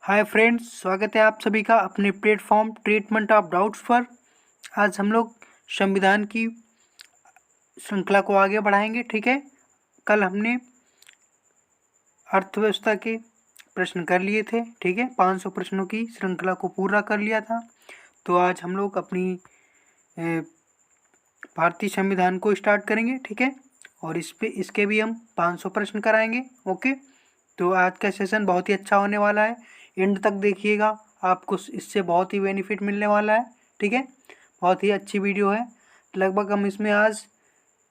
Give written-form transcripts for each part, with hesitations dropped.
Hi friends, स्वागत है आप सभी का अपने प्लेटफॉर्म ट्रीटमेंट ऑफ डाउट्स पर। आज हम लोग संविधान की श्रृंखला को आगे बढ़ाएंगे। ठीक है, कल हमने अर्थव्यवस्था के प्रश्न कर लिए थे। ठीक है, 500 प्रश्नों की श्रृंखला को पूरा कर लिया था। तो आज हम लोग अपनी भारतीय संविधान को स्टार्ट करेंगे। ठीक है, और इसके भी हम 500 प्रश्न कराएंगे। ओके, तो आज का सेशन बहुत ही अच्छा होने वाला है। एंड तक देखिएगा, आपको इससे बहुत ही बेनिफिट मिलने वाला है। ठीक है, बहुत ही अच्छी वीडियो है। लगभग हम इसमें आज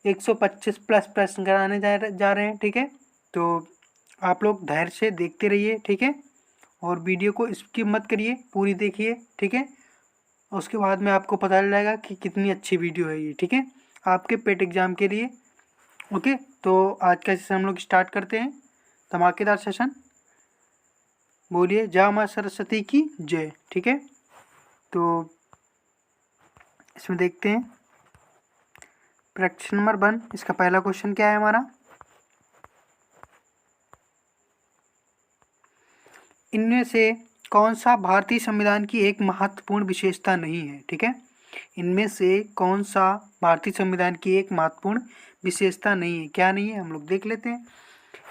125 प्लस प्रश्न कराने जा रहे हैं। ठीक है, तो आप लोग धैर्य से देखते रहिए। ठीक है, और वीडियो को स्किप मत करिए, पूरी देखिए। ठीक है, उसके बाद में आपको पता चल जाएगा कि कितनी अच्छी वीडियो है ये। ठीक है, आपके पेट एग्जाम के लिए। ओके, तो आज का सेशन हम लोग स्टार्ट करते हैं। धमाकेदार सेशन। बोलिए जय माँ सरस्वती की जय। ठीक है, तो इसमें देखते हैं प्रश्न नंबर 1। इसका पहला क्वेश्चन क्या है हमारा, इनमें से कौन सा भारतीय संविधान की एक महत्वपूर्ण विशेषता नहीं है। ठीक है, इनमें से कौन सा भारतीय संविधान की एक महत्वपूर्ण विशेषता नहीं है। क्या नहीं है, हम लोग देख लेते हैं।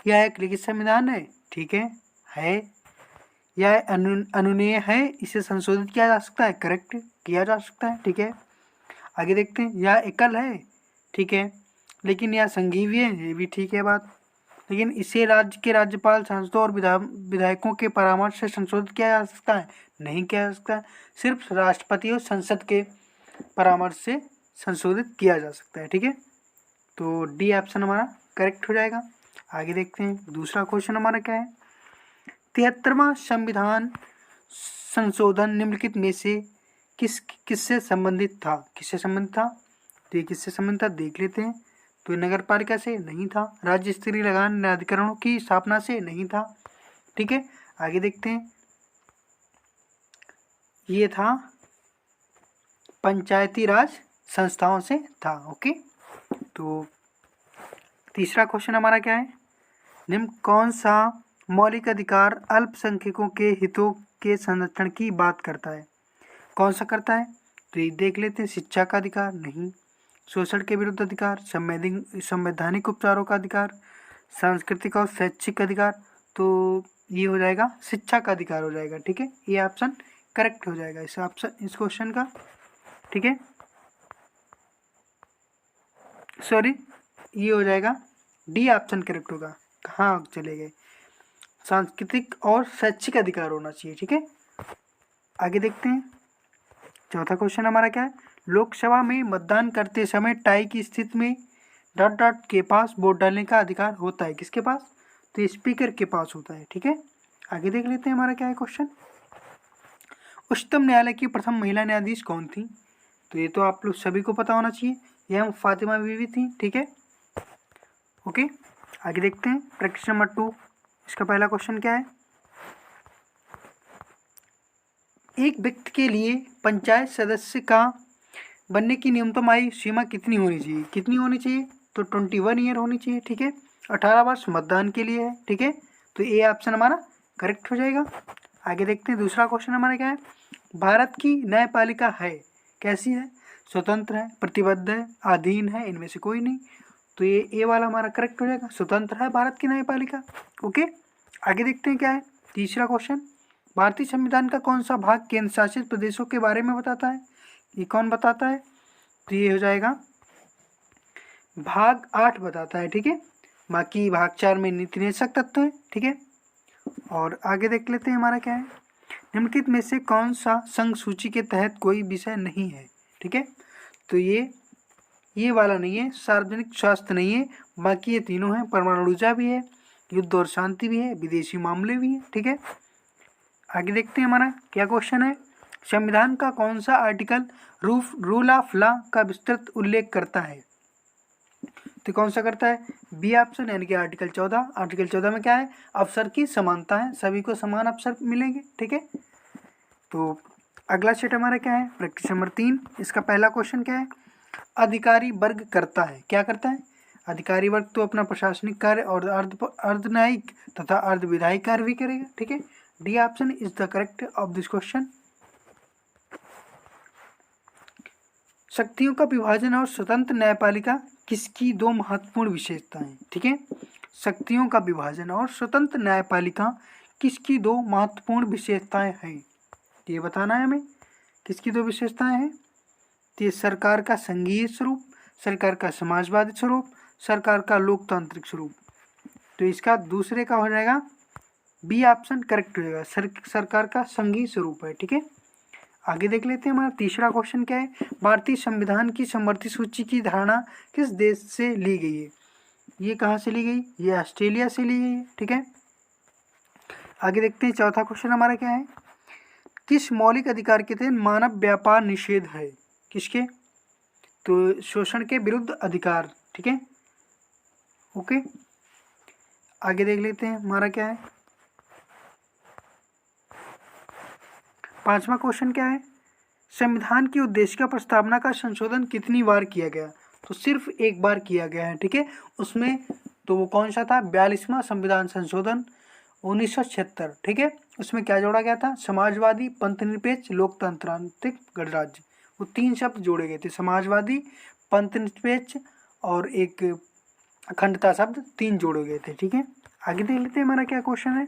यह एक लिखित संविधान है। ठीक है यह अनुमेय है, इसे संशोधित किया जा सकता है, करेक्ट किया जा सकता है। ठीक है, आगे देखते हैं। यह एकल है। ठीक है, लेकिन यह संघीय है, ये भी ठीक है बात। लेकिन इसे राज्य के राज्यपाल, सांसदों और विधायकों के परामर्श से संशोधित किया जा सकता है, नहीं किया जा सकता है। सिर्फ राष्ट्रपति और संसद के परामर्श से संशोधित किया जा सकता है। ठीक है, तो डी ऑप्शन हमारा करेक्ट हो जाएगा। आगे देखते हैं, दूसरा क्वेश्चन हमारा क्या है। 73वां संविधान संशोधन निम्नलिखित में से किससे संबंधित था। किससे संबंधित था, तो ये किससे संबंधित था देख लेते हैं। तो नगर पालिका से नहीं था। राज्य स्तरीय लगान न्यायाधिकरणों की स्थापना से नहीं था। ठीक है, आगे देखते हैं। ये था पंचायती राज संस्थाओं से था। ओके, तो तीसरा क्वेश्चन हमारा क्या है, निम्न कौन सा मौलिक अधिकार अल्पसंख्यकों के हितों के संरक्षण की बात करता है। कौन सा करता है, तो ये देख लेते हैं। शिक्षा का अधिकार नहीं, शोषण के विरुद्ध अधिकार, संवैधानिक उपचारों का अधिकार, सांस्कृतिक और शैक्षिक अधिकार। तो ये हो जाएगा शिक्षा का अधिकार हो जाएगा। ठीक है, ये ऑप्शन करेक्ट हो जाएगा इस ऑप्शन, इस क्वेश्चन का। ठीक है, सॉरी, ये हो जाएगा डी ऑप्शन करेक्ट होगा। कहाँ चले गए, सांस्कृतिक और शैक्षिक अधिकार होना चाहिए। ठीक है, आगे देखते हैं। चौथा क्वेश्चन हमारा क्या है, लोकसभा में मतदान करते समय टाई की स्थिति में डॉट डॉट के पास वोट डालने का अधिकार होता है। किसके पास, तो स्पीकर के पास होता है। ठीक है, आगे देख लेते हैं हमारा क्या है क्वेश्चन। उच्चतम न्यायालय की प्रथम महिला न्यायाधीश कौन थी, तो ये तो आप लोग सभी को पता होना चाहिए, यह फातिमा बीवी थी। ठीक है, ओके, आगे देखते हैं प्रश्न नंबर 2। इसका पहला क्वेश्चन क्या है, एक व्यक्ति के लिए पंचायत सदस्य का बनने की न्यूनतम आयु सीमा कितनी होनी चाहिए। कितनी होनी चाहिए, तो 21 ईयर होनी चाहिए। ठीक है, 18 वर्ष मतदान के लिए है। ठीक है, तो ए ऑप्शन हमारा करेक्ट हो जाएगा। आगे देखते हैं, दूसरा क्वेश्चन हमारा क्या है, भारत की न्यायपालिका है कैसी है, स्वतंत्र है, प्रतिबद्ध है, अधीन है, इनमें से कोई नहीं। तो ये ए वाला हमारा करेक्ट हो जाएगा, स्वतंत्र है भारत की न्यायपालिका। ओके, आगे देखते हैं क्या है तीसरा क्वेश्चन, भारतीय संविधान का कौन सा भाग केंद्र शासित प्रदेशों के बारे में बताता है। ये कौन बताता है, तो ये हो जाएगा भाग 8 बताता है। ठीक है, बाकी भाग 4 में नीति निदेशक तत्व है। ठीक है, और आगे देख लेते हैं हमारा क्या है, निम्नलिखित में से कौन सा संघ सूची के तहत कोई विषय नहीं है। ठीक है, तो ये वाला नहीं है, सार्वजनिक स्वास्थ्य नहीं है, बाकी ये तीनों हैं। परमाणु ऊर्जा भी है, युद्ध और शांति भी है, विदेशी मामले भी है। ठीक है, आगे देखते हैं हमारा क्या क्वेश्चन है, संविधान का कौन सा आर्टिकल रूल ऑफ लॉ का विस्तृत उल्लेख करता है। तो कौन सा करता है, बी ऑप्शन, यानी कि आर्टिकल 14। आर्टिकल 14 में क्या है, अवसर की समानता है, सभी को समान अवसर मिलेंगे। ठीक है, तो अगला सेट हमारा क्या है, प्रश्न नंबर 3। इसका पहला क्वेश्चन क्या है, अधिकारी वर्ग करता है, क्या करता है, अधिकारी वर्ग तो अपना प्रशासनिक कार्य और अर्ध न्यायिक तथा अर्ध विधायिक कार्य भी करेगा। ठीक है, D option is the correct of this question. शक्तियों का विभाजन और स्वतंत्र न्यायपालिका किसकी दो महत्वपूर्ण विशेषताएं, ठीक है। शक्तियों का विभाजन और स्वतंत्र न्यायपालिका किसकी दो महत्वपूर्ण विशेषताएं हैं, ये बताना है हमें। किसकी दो विशेषताएं हैं? तो ये सरकार का संघीय स्वरूप, सरकार का समाजवादी स्वरूप, सरकार का लोकतांत्रिक स्वरूप। तो इसका दूसरे का हो जाएगा बी ऑप्शन करेक्ट हो जाएगा, सरकार का संघीय स्वरूप है, ठीक है। आगे देख लेते हैं, हमारा तीसरा क्वेश्चन क्या है। भारतीय संविधान की समवर्ती सूची की धारणा किस देश से ली गई है? ये कहाँ से ली गई? ये ऑस्ट्रेलिया से ली गई है, ठीक है। आगे देखते हैं, चौथा क्वेश्चन हमारा क्या है। किस मौलिक अधिकार के तहत मानव व्यापार निषेध है? किसके? तो शोषण के विरुद्ध अधिकार, ठीक है, ओके। आगे देख लेते हैं, हमारा क्या है। पांचवा क्वेश्चन क्या है। संविधान के उद्देश्य का प्रस्तावना का संशोधन कितनी बार किया गया? तो सिर्फ एक बार किया गया है, ठीक है। उसमें तो वो कौन सा था? 42वां संविधान संशोधन 1976, ठीक है। उसमें क्या जोड़ा गया था? समाजवादी, पंथनिरपेक्ष, लोकतंत्रात्मक गणराज्य, वो तीन शब्द जोड़े गए थे। समाजवादी, पंथनिरपेक्ष और एक अखंडता शब्द, तीन जोड़े गए थे, ठीक है। आगे देख लेते हैं, हमारा क्या क्वेश्चन है।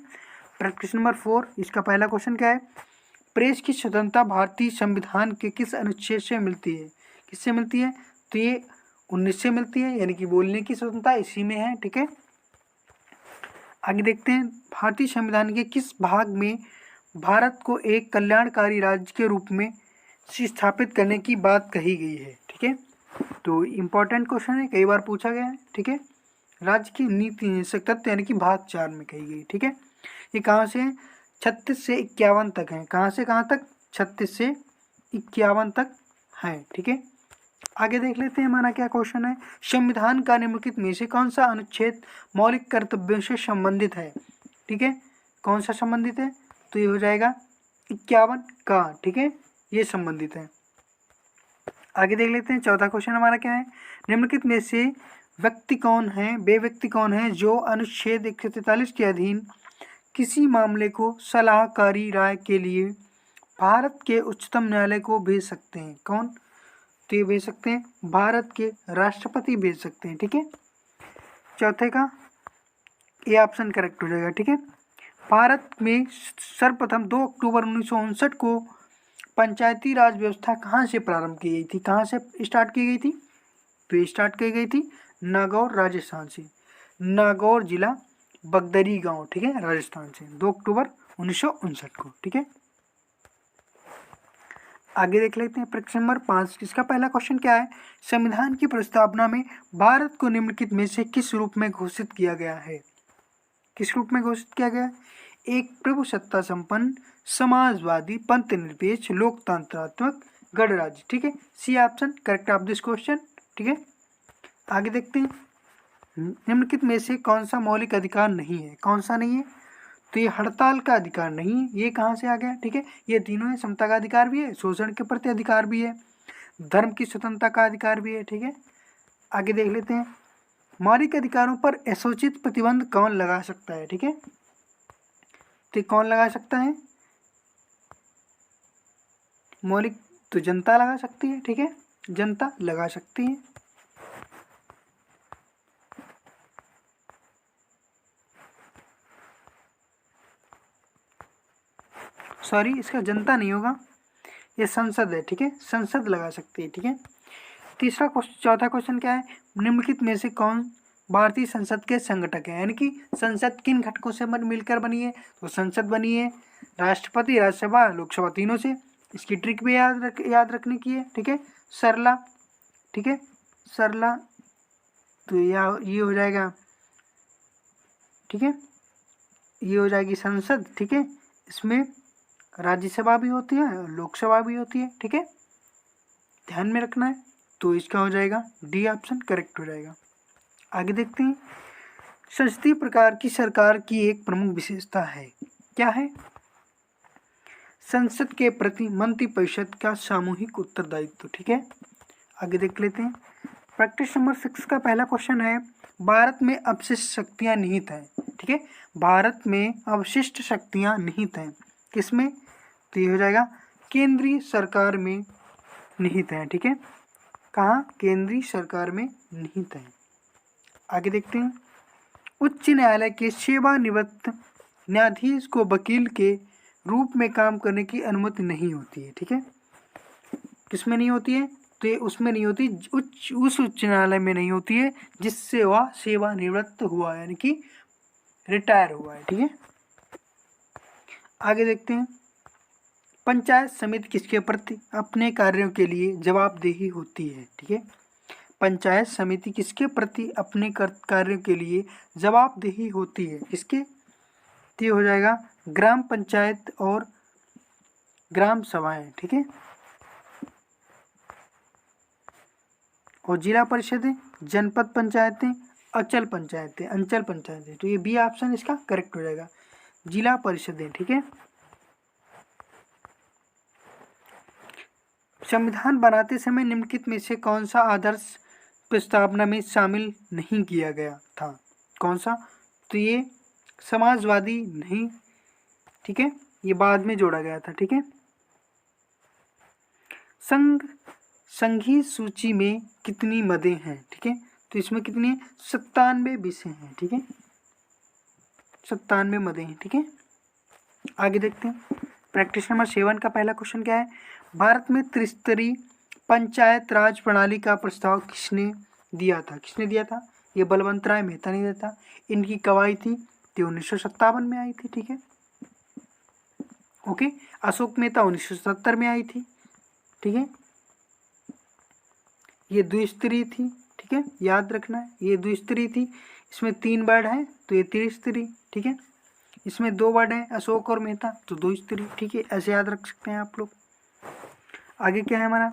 प्रश्न नंबर 4, इसका पहला क्वेश्चन क्या है। प्रेस की स्वतंत्रता भारतीय संविधान के किस अनुच्छेद से मिलती है? किससे मिलती है? तो ये 19 से मिलती है, यानी कि बोलने की स्वतंत्रता इसी में है, ठीक है। आगे देखते हैं, भारतीय संविधान के किस भाग में भारत को एक कल्याणकारी राज्य के रूप में स्थापित करने की बात कही गई है, ठीक है। तो इम्पोर्टेंट क्वेश्चन है, कई बार पूछा गया है, ठीक है। राज्य की नीति तत्व यानी कि भाग 4 में कही गई, ठीक है। ये कहाँ से है? 36 से 51 तक है। कहाँ से कहाँ तक? 36 से 51 तक है, ठीक है। आगे देख लेते हैं, हमारा क्या क्वेश्चन है। संविधान का निम्नलिखित में से कौन सा अनुच्छेद मौलिक कर्तव्यों से संबंधित है? ठीक है, कौन सा संबंधित है? तो ये हो जाएगा 51 का, ठीक है, ये संबंधित है। आगे देख लेते हैं, चौथा क्वेश्चन हमारा क्या है। निम्नलिखित में से व्यक्ति कौन है, वे व्यक्ति कौन है जो अनुच्छेद 143 के अधीन किसी मामले को सलाहकारी राय के लिए भारत के उच्चतम न्यायालय को भेज सकते हैं? कौन? तो ये भेज सकते हैं, भारत के राष्ट्रपति भेज सकते हैं, ठीक है। चौथे का ये ऑप्शन करेक्ट हो जाएगा, ठीक है। भारत में सर्वप्रथम 2 अक्टूबर 1959 को पंचायती राज व्यवस्था कहाँ से प्रारंभ की गई थी? कहाँ से स्टार्ट की गई थी? तो ये स्टार्ट की गई थी नागौर, राजस्थान से। नागौर जिला, बगदरी गांव, ठीक है, राजस्थान से, 2 अक्टूबर 1959 को, ठीक है। आगे देख लेते हैं, प्रश्न नंबर 5, इसका पहला क्वेश्चन क्या है। संविधान की प्रस्तावना में भारत को निम्नलिखित में से किस रूप में घोषित किया गया है? किस रूप में घोषित किया गया? एक प्रभु सत्ता संपन्न, समाजवादी, पंथनिरपेक्ष, लोकतंत्रात्मक गणराज्य, ठीक है। C option correct of this question, ठीक है। आगे देखते हैं, निम्नलिखित में से कौन सा मौलिक अधिकार नहीं है? कौन सा नहीं है? तो ये हड़ताल का अधिकार नहीं है। ये कहाँ से आ गया? ठीक है, ये तीनों है, समता का अधिकार भी है, शोषण के प्रति अधिकार भी है, धर्म की स्वतंत्रता का अधिकार भी है, ठीक है। आगे देख लेते हैं, मौलिक अधिकारों पर यथोचित प्रतिबंध कौन लगा सकता है? ठीक है, तो कौन लगा सकता है? मौलिक तो जनता लगा सकती है, ठीक है, जनता लगा सकती है। सॉरी, इसका जनता नहीं होगा, ये संसद है, ठीक है, संसद लगा सकती है, ठीक है। तीसरा क्वेश्चन, चौथा क्वेश्चन क्या है, निम्नलिखित में से कौन भारतीय संसद के संगठक है? यानी कि संसद किन घटकों से मिलकर बनी है? तो संसद बनी है राष्ट्रपति, राज्यसभा, लोकसभा, तीनों से। इसकी ट्रिक भी याद रखने की है, ठीक है, सरला, ठीक है, सरला, तो ये हो जाएगा, ठीक है, ये हो जाएगी संसद, ठीक है। इसमें राज्यसभा भी होती है और लोकसभा भी होती है, ठीक है, ध्यान में रखना है। तो इसका हो जाएगा डी ऑप्शन करेक्ट हो जाएगा। आगे देखते हैं, संसदीय प्रकार की सरकार की एक प्रमुख विशेषता है, क्या है? संसद के प्रति मंत्रिपरिषद का सामूहिक उत्तरदायित्व, ठीक है। आगे देख लेते हैं, प्रैक्टिस नंबर 6 का पहला क्वेश्चन है, भारत में अवशिष्ट शक्तियां निहित हैं, ठीक है, भारत में अवशिष्ट शक्तियां निहित हैं, किसमें, तो ये हो जाएगा केंद्रीय सरकार में निहित हैं, ठीक है, कहाँ, केंद्रीय सरकार में निहित हैं। आगे देखते हैं, उच्च न्यायालय के सेवानिवृत्त न्यायाधीश को वकील के रूप में काम करने की अनुमति नहीं होती है, ठीक है, किसमें नहीं होती है, तो ये उसमें नहीं होती, उस उच्च न्यायालय में नहीं होती है जिससे वह सेवानिवृत्त हुआ, यानी कि रिटायर हुआ है, ठीक है। आगे देखते हैं, पंचायत समिति किसके प्रति अपने कार्यों के लिए जवाबदेही होती है, ठीक है, पंचायत समिति किसके प्रति अपने कार्यों के लिए जवाबदेही होती है, किसके, तो ये हो जाएगा ग्राम पंचायत और ग्राम सभाएं, ठीक है, और जिला परिषदें, जनपद पंचायतें, अंचल पंचायतें, तो ये बी ऑप्शन इसका करेक्ट हो जाएगा, जिला परिषदें, ठीक है। संविधान बनाते समय निम्नलिखित में से कौन सा आदर्श प्रस्तावना में शामिल नहीं किया गया था, कौन सा, तो ये समाजवादी नहीं, ठीक है, ये बाद में जोड़ा गया था, ठीक है। संघीय सूची में कितनी मदें हैं, ठीक है, तो इसमें कितनी 97 विषय हैं, ठीक है, 97 मदें हैं, ठीक है। आगे देखते हैं, प्रैक्टिस नंबर 7 का पहला क्वेश्चन क्या है, भारत में त्रिस्तरीय पंचायत राज प्रणाली का प्रस्ताव किसने दिया था, ये बलवंत राय मेहता ने दिया था, इनकी कब आई थी, तो 1957 में आई थी, ठीक है, ओके। अशोक मेहता 1970 में आई थी, ठीक है, ये द्विस्तरीय थी, ठीक है, याद रखना है, ये द्विस्तरीय थी, इसमें 3 वर्ड हैं तो ये त्रिस्तरीय, ठीक है, इसमें 2 वर्ड हैं अशोक और मेहता तो 2 स्तरीय, ठीक है, ऐसे याद रख सकते हैं आप लोग। आगे क्या है हमारा,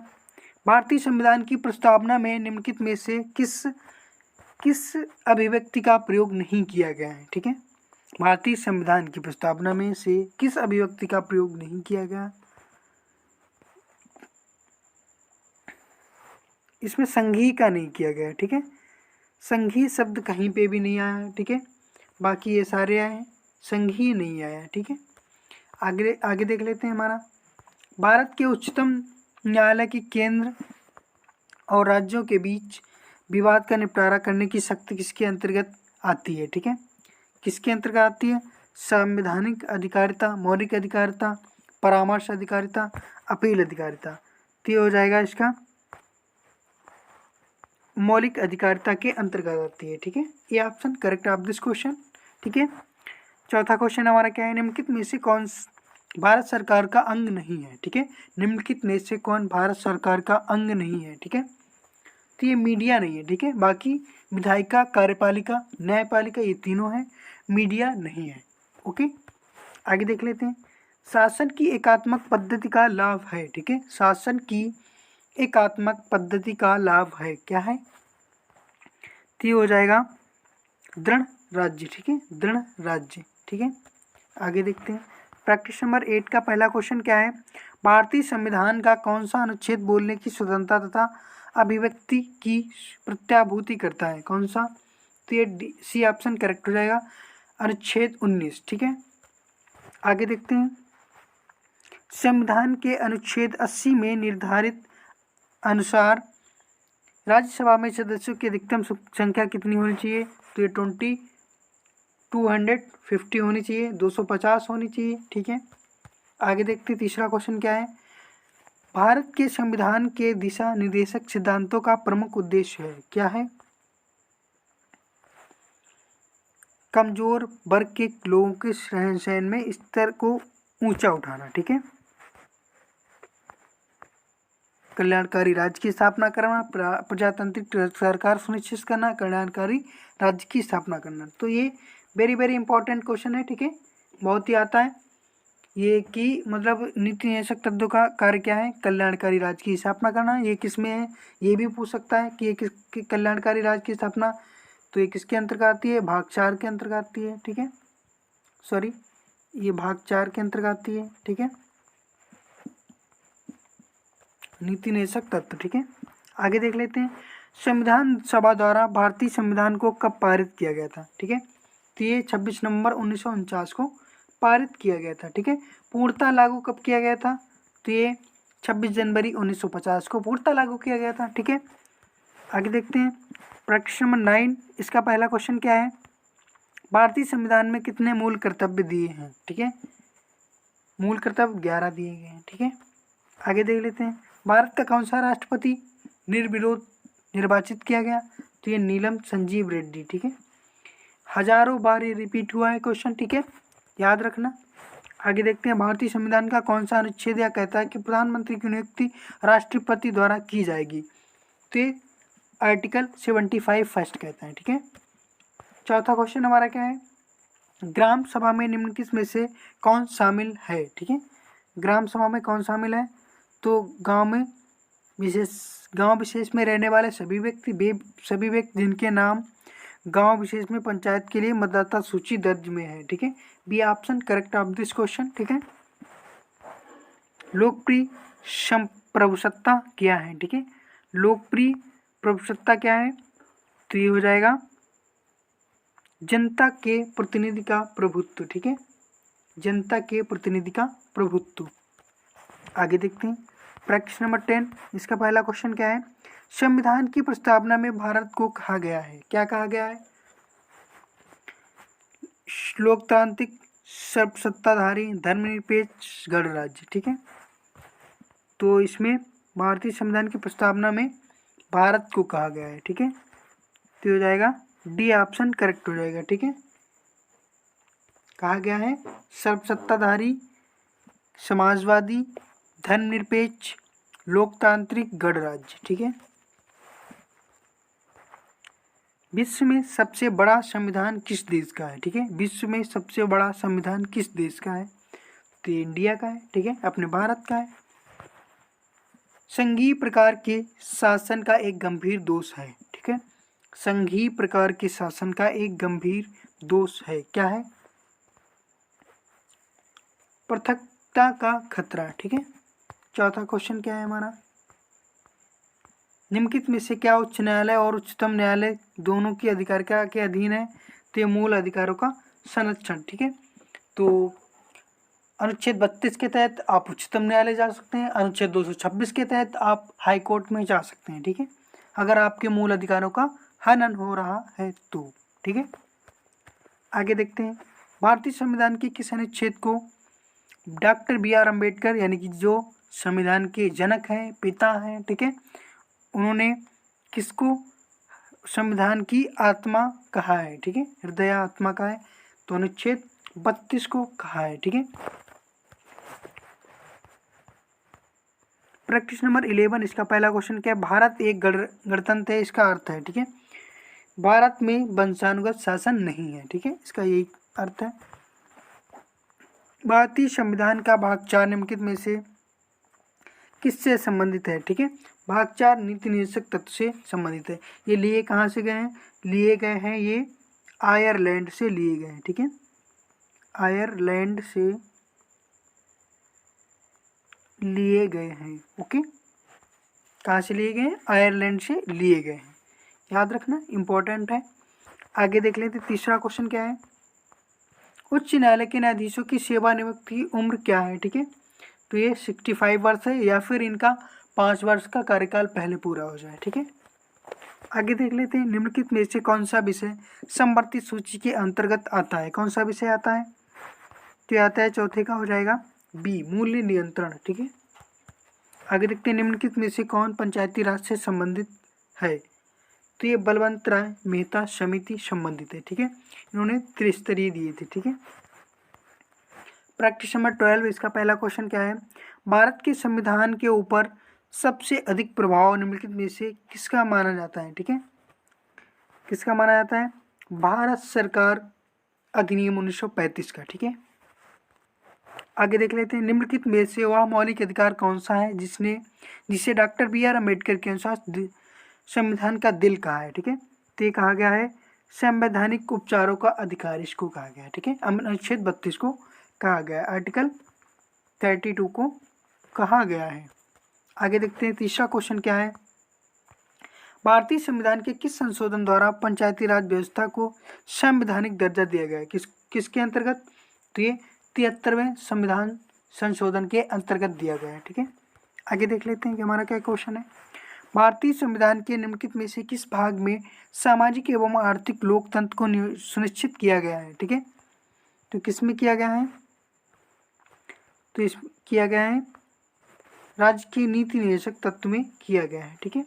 भारतीय संविधान की प्रस्तावना में निम्नलिखित में से किस अभिव्यक्ति का प्रयोग नहीं किया गया है, ठीक है, भारतीय संविधान की प्रस्तावना में से किस अभिव्यक्ति का प्रयोग नहीं किया गया, इसमें संघीय का नहीं किया गया, ठीक है, संघीय शब्द कहीं पे भी नहीं आया है, ठीक है, बाकी ये सारे आए हैं, संघीय नहीं आया, ठीक है। आगे देख लेते हैं हमारा, भारत के उच्चतम न्यायालय की केंद्र और राज्यों के बीच विवाद का निपटारा करने की शक्ति किसके अंतर्गत आती है, ठीक है, किसके अंतर्गत आती है, संवैधानिक अधिकारिता, मौलिक अधिकारिता, परामर्श अधिकारिता, अपील अधिकारिता, तो ये हो जाएगा इसका मौलिक अधिकारिता के अंतर्गत आती है, ठीक है, ये option correct of this question, ठीक है। चौथा क्वेश्चन हमारा क्या है, निम्नलिखित में से कौन भारत सरकार का अंग नहीं है, ठीक है, निम्नलिखित में से कौन भारत सरकार का अंग नहीं है, ठीक है, तो ये मीडिया नहीं है, ठीक है, बाकी विधायिका, कार्यपालिका, न्यायपालिका ये तीनों हैं, मीडिया नहीं है, ओके। आगे देख लेते हैं, शासन की एकात्मक पद्धति का लाभ है, ठीक है, शासन की एकात्मक पद्धति का लाभ है, क्या है, तो ये हो जाएगा दृढ़ राज्य, ठीक है, दृढ़ राज्य, ठीक है। आगे देखते हैं, प्रैक्टिस नंबर 8 का पहला क्वेश्चन क्या है, भारतीय संविधान का कौन सा अनुच्छेद बोलने की स्वतंत्रता तथा अभिव्यक्ति की प्रत्याभूति करता है, कौन सा, तो ये सी ऑप्शन करेक्ट हो जाएगा, अनुच्छेद 19, ठीक है। आगे देखते हैं, संविधान के अनुच्छेद 80 में निर्धारित अनुसार राज्यसभा में सदस्यों की अधिकतम संख्या कितनी होनी चाहिए, तो ये 250 होनी चाहिए, 250 होनी चाहिए, ठीक है। आगे देखते हैं, तीसरा क्वेश्चन क्या है, भारत के संविधान के दिशा निर्देशक सिद्धांतों का प्रमुख उद्देश्य है, क्या है, कमजोर वर्ग के लोगों के रहन सहन में स्तर को ऊंचा उठाना, ठीक है, कल्याणकारी राज्य की स्थापना करना, प्रजातांत्रिक सरकार सुनिश्चित करना, कल्याणकारी राज्य की स्थापना करना, तो ये वेरी इंपॉर्टेंट क्वेश्चन है, ठीक है, बहुत ही आता है ये, कि मतलब नीति निदेशक तत्वों का कार्य क्या है, कल्याणकारी राज्य की स्थापना करना, ये किस में है, ये भी पूछ सकता है कि ये किस कल्याणकारी राज्य की स्थापना, तो ये किसके अंतर्गत आती है, भाग 4 के अंतर्गत आती है, ठीक है, सॉरी ये भाग 4 के अंतर्गत आती है, ठीक है, नीति निदेशक तत्व, ठीक है। आगे देख लेते हैं, संविधान सभा द्वारा भारतीय संविधान को कब पारित किया गया था? ठीक है, तो ये 26 नवंबर 1949 को पारित किया गया था। ठीक है, पूर्णतः लागू कब किया गया था? तो ये 26 जनवरी 1950 को पूर्णतः लागू किया गया था। ठीक है, आगे देखते हैं प्रश्न नंबर 9। इसका पहला क्वेश्चन क्या है? भारतीय संविधान में कितने मूल कर्तव्य दिए हैं? ठीक है, मूल कर्तव्य 11 दिए गए हैं। ठीक है, आगे देख लेते हैं भारत का कौन सा राष्ट्रपति निर्विरोध निर्वाचित किया गया? तो ये नीलम संजीव रेड्डी। ठीक है, हजारों बार ये रिपीट हुआ है क्वेश्चन। ठीक है, याद रखना। आगे देखते हैं भारतीय संविधान का कौन सा अनुच्छेद यह कहता है कि प्रधानमंत्री की नियुक्ति राष्ट्रपति द्वारा की जाएगी? तो ये आर्टिकल 75 फर्स्ट कहता है। ठीक है, चौथा क्वेश्चन हमारा क्या है? ग्राम सभा में निम्नलिखित में से कौन शामिल है? ठीक है, ग्राम सभा में कौन शामिल है? तो गांव विशेष में रहने वाले सभी व्यक्ति जिनके नाम गांव विशेष में पंचायत के लिए मतदाता सूची दर्ज में है। ठीक है, B option correct of this question. ठीक है, लोकप्रिय संप्रभुसत्ता क्या है? ठीक है, लोकप्रिय प्रभुसत्ता क्या है? तो ये हो जाएगा जनता के प्रतिनिधि का प्रभुत्व। ठीक है, जनता के प्रतिनिधि का प्रभुत्व। आगे देखते हैं प्रश्न नंबर 10। इसका पहला क्वेश्चन क्या है? संविधान की प्रस्तावना में भारत को कहा गया है, क्या कहा गया है? लोकतांत्रिक सर्वसत्ताधारी धर्मनिरपेक्ष गणराज्य। ठीक है, तो इसमें भारतीय संविधान की प्रस्तावना में भारत को कहा गया है। ठीक है, तो हो जाएगा डी ऑप्शन करेक्ट हो जाएगा। ठीक है, कहा गया है सर्वसत्ताधारी समाजवादी धर्मनिरपेक्ष लोकतांत्रिक गणराज्य। ठीक है, विश्व में सबसे बड़ा संविधान किस देश का है? ठीक है, विश्व में सबसे बड़ा संविधान किस देश का है? तो इंडिया का है। ठीक है, अपने भारत का है। संघीय प्रकार के शासन का एक गंभीर दोष है। ठीक है, संघीय प्रकार के शासन का एक गंभीर दोष है, क्या है? पृथकता का खतरा। ठीक है, चौथा क्वेश्चन क्या है हमारा? निम्नलिखित में से क्या उच्च न्यायालय और उच्चतम न्यायालय दोनों की अधिकारिता के अधीन है? तो ये मूल अधिकारों का संरक्षण। ठीक है, तो अनुच्छेद 32 के तहत आप उच्चतम न्यायालय जा सकते हैं, अनुच्छेद 226 के तहत आप हाई कोर्ट में जा सकते हैं। ठीक है, अगर आपके मूल अधिकारों का हनन हो रहा है तो। ठीक है, आगे देखते हैं भारतीय संविधान के किस अनुच्छेद को डॉक्टर BR अम्बेडकर यानी कि जो संविधान के जनक हैं, पिता हैं, ठीक है, उन्होंने किसको संविधान की आत्मा कहा है? ठीक है, हृदय आत्मा का है, तो अनुच्छेद 32 को कहा है। ठीक है, प्रश्न नंबर 11। इसका पहला क्वेश्चन क्या है? भारत एक गणतंत्र है, इसका अर्थ है। ठीक है, भारत में वंशानुगत शासन नहीं है। ठीक है, इसका यही अर्थ है। भारतीय संविधान का भाग 4 निम्नलिखित में से किससे संबंधित है? ठीक है, भाग 4 नीति निर्देशक तत्व से संबंधित है। ये लिए कहाँ से गए हैं? लिए गए हैं ये आयरलैंड से लिए गए हैं। ठीक है, आयरलैंड से लिए गए हैं। ओके, कहाँ से लिए गए हैं? आयरलैंड से लिए गए हैं, याद रखना, इंपॉर्टेंट है। आगे देख लेते तीसरा क्वेश्चन क्या है? उच्च न्यायालय के न्यायाधीशों की सेवानिवृत्त की उम्र क्या है? ठीक है, तो ये 65 वर्ष है या फिर इनका 5 वर्ष का कार्यकाल पहले पूरा हो जाए। ठीक है, आगे देख लेते हैं निम्नलिखित में से कौन सा विषय समवर्ती सूची के अंतर्गत आता है? कौन सा विषय आता है? तो आता है चौथे का हो जाएगा बी, मूल्य नियंत्रण। ठीक है, आगे देखते हैं निम्नलिखित में से कौन पंचायती राज से संबंधित है? तो ये बलवंत राय मेहता समिति संबंधित है। ठीक है, इन्होंने त्रिस्तरीय दिए थे। ठीक है, प्रश्न नंबर 12। इसका पहला क्वेश्चन क्या है? भारत के संविधान के ऊपर सबसे अधिक प्रभाव निम्नलिखित में से किसका माना जाता है? ठीक है, किसका माना जाता है? भारत सरकार अधिनियम 1935 का। ठीक है, आगे देख लेते हैं निम्नलिखित में से वह मौलिक अधिकार कौन सा है जिसे डॉक्टर BR अम्बेडकर के अनुसार संविधान का दिल कहा है? ठीक है, तो ये कहा गया है संवैधानिक उपचारों का अधिकार, इसको कहा गया है। ठीक है, अनुच्छेद 32 को कहा गया है, आर्टिकल 32 को कहा गया है। आगे देखते हैं तीसरा क्वेश्चन क्या है? भारतीय संविधान के किस संशोधन द्वारा पंचायती राज व्यवस्था को संवैधानिक दर्जा दिया गया है? किसके अंतर्गत? तो ये 73वें संविधान संशोधन के अंतर्गत दिया गया है। ठीक है, आगे देख लेते हैं कि हमारा क्या क्वेश्चन है। भारतीय संविधान के निम्नलिखित में से किस भाग में सामाजिक एवं आर्थिक लोकतंत्र को सुनिश्चित किया गया है? ठीक है, तो किस में किया गया है? तो इस किया गया है राज्य की नीति निर्देशक तत्व में किया गया है। ठीक है,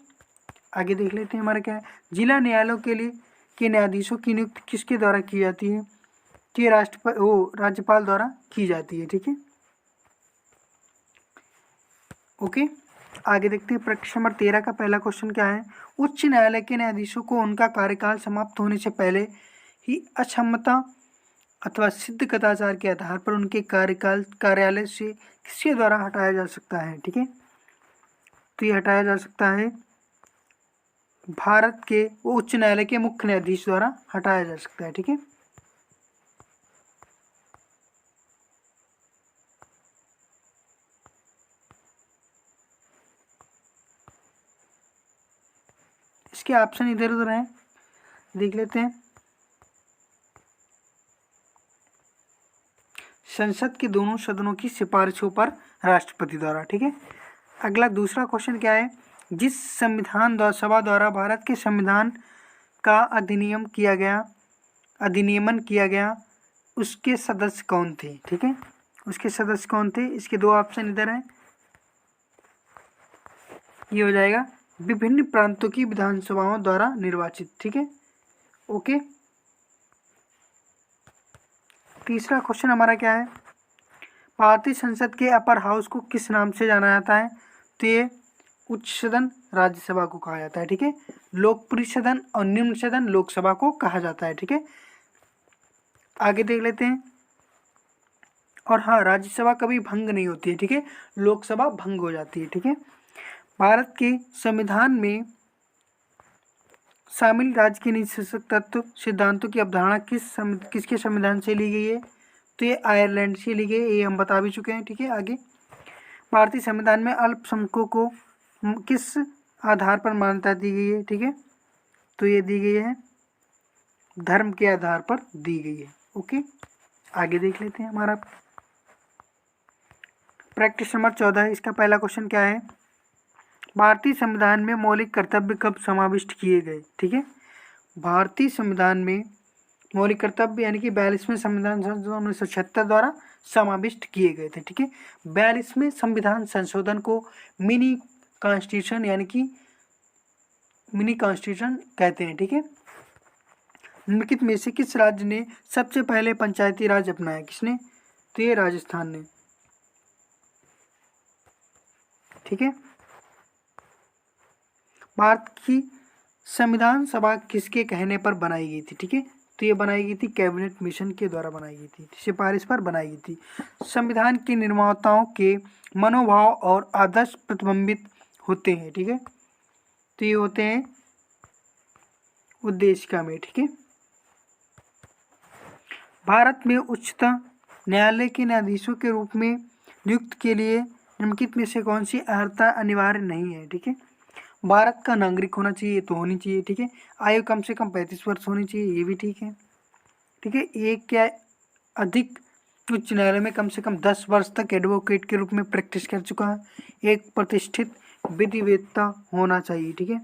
आगे देख लेते हैं हमारा क्या है। जिला न्यायालयों के लिए के न्यायाधीशों की नियुक्ति किसके द्वारा की जाती है? कि राज्यपाल द्वारा की जाती है। ठीक है, ओके, आगे देखते हैं। प्रश्न नंबर 13 का पहला क्वेश्चन क्या है? उच्च न्यायालय के न्यायाधीशों को उनका कार्यकाल समाप्त होने से पहले ही अक्षमता अथवा सिद्ध कदाचार के आधार पर उनके कार्यालय से किसके द्वारा हटाया जा सकता है? ठीक है, तो ये हटाया जा सकता है भारत के उच्च न्यायालय के मुख्य न्यायाधीश द्वारा हटाया जा सकता है। ठीक है, इसके ऑप्शन इधर उधर हैं, देख लेते हैं। संसद के दोनों सदनों की सिफारिशों पर राष्ट्रपति द्वारा। ठीक है, अगला दूसरा क्वेश्चन क्या है? जिस संविधान सभा द्वारा भारत के संविधान का अधिनियमन किया गया उसके सदस्य कौन थे? ठीक है, उसके सदस्य कौन थे? इसके दो ऑप्शन इधर हैं, ये हो जाएगा विभिन्न प्रांतों की विधानसभाओं द्वारा निर्वाचित। ठीक है, ओके, तीसरा क्वेश्चन हमारा क्या है? भारतीय संसद के अपर हाउस को किस नाम से जाना जाता है? तो ये उच्च सदन राज्यसभा को कहा जाता है। ठीक है, लोकप्रिय सदन और निम्न सदन लोकसभा को कहा जाता है। ठीक है, आगे देख लेते हैं। और हाँ, राज्यसभा कभी भंग नहीं होती है। ठीक है, लोकसभा भंग हो जाती है। ठीक है, भारत के संविधान में शामिल राज्य के निःशर्त तत्व सिद्धांतों की अवधारणा किसके संविधान से ली गई है? तो ये आयरलैंड से ली गई, ये हम बता भी चुके हैं। ठीक है, आगे भारतीय संविधान में अल्पसंख्यकों को किस आधार पर मान्यता दी गई है? ठीक है, तो ये दी गई है धर्म के आधार पर दी गई है। ओके, आगे देख लेते हैं हमारा प्रैक्टिस नंबर 14। इसका पहला क्वेश्चन क्या है? भारतीय संविधान में मौलिक कर्तव्य कब समाविष्ट किए गए? ठीक है, भारतीय संविधान में मौलिक कर्तव्य यानी कि 42वें संविधान संशोधन 1976 द्वारा समाविष्ट किए गए थे। ठीक है, 42वें संविधान संशोधन को मिनी कॉन्स्टिट्यूशन यानी कि मिनी कॉन्स्टिट्यूशन कहते हैं। ठीक है, निम्नलिखित में से किस राज्य ने सबसे पहले पंचायती राज अपनाया? किसने? तो ये राजस्थान ने। ठीक है, भारत की संविधान सभा किसके कहने पर बनाई गई थी? ठीक है, तो ये बनाई गई थी कैबिनेट मिशन के द्वारा बनाई गई थी, सिफारिश पर बनाई गई थी। संविधान के निर्माताओं के मनोभाव और आदर्श प्रतिबिंबित होते हैं। ठीक है, तो ये होते हैं उद्देशिका में। ठीक है, भारत में उच्चतम न्यायालय के न्यायाधीशों के रूप में नियुक्त के लिए निम्नलिखित में से कौन सी अर्हता अनिवार्य नहीं है? ठीक है, भारत का नागरिक होना चाहिए, तो होनी चाहिए। ठीक है, आयु कम से कम 35 वर्ष होनी चाहिए, ये भी ठीक है। ठीक है, एक या अधिक उच्च न्यायालय में कम से कम 10 वर्ष तक एडवोकेट के रूप में प्रैक्टिस कर चुका है, एक प्रतिष्ठित विधिवेत्ता होना चाहिए। ठीक है,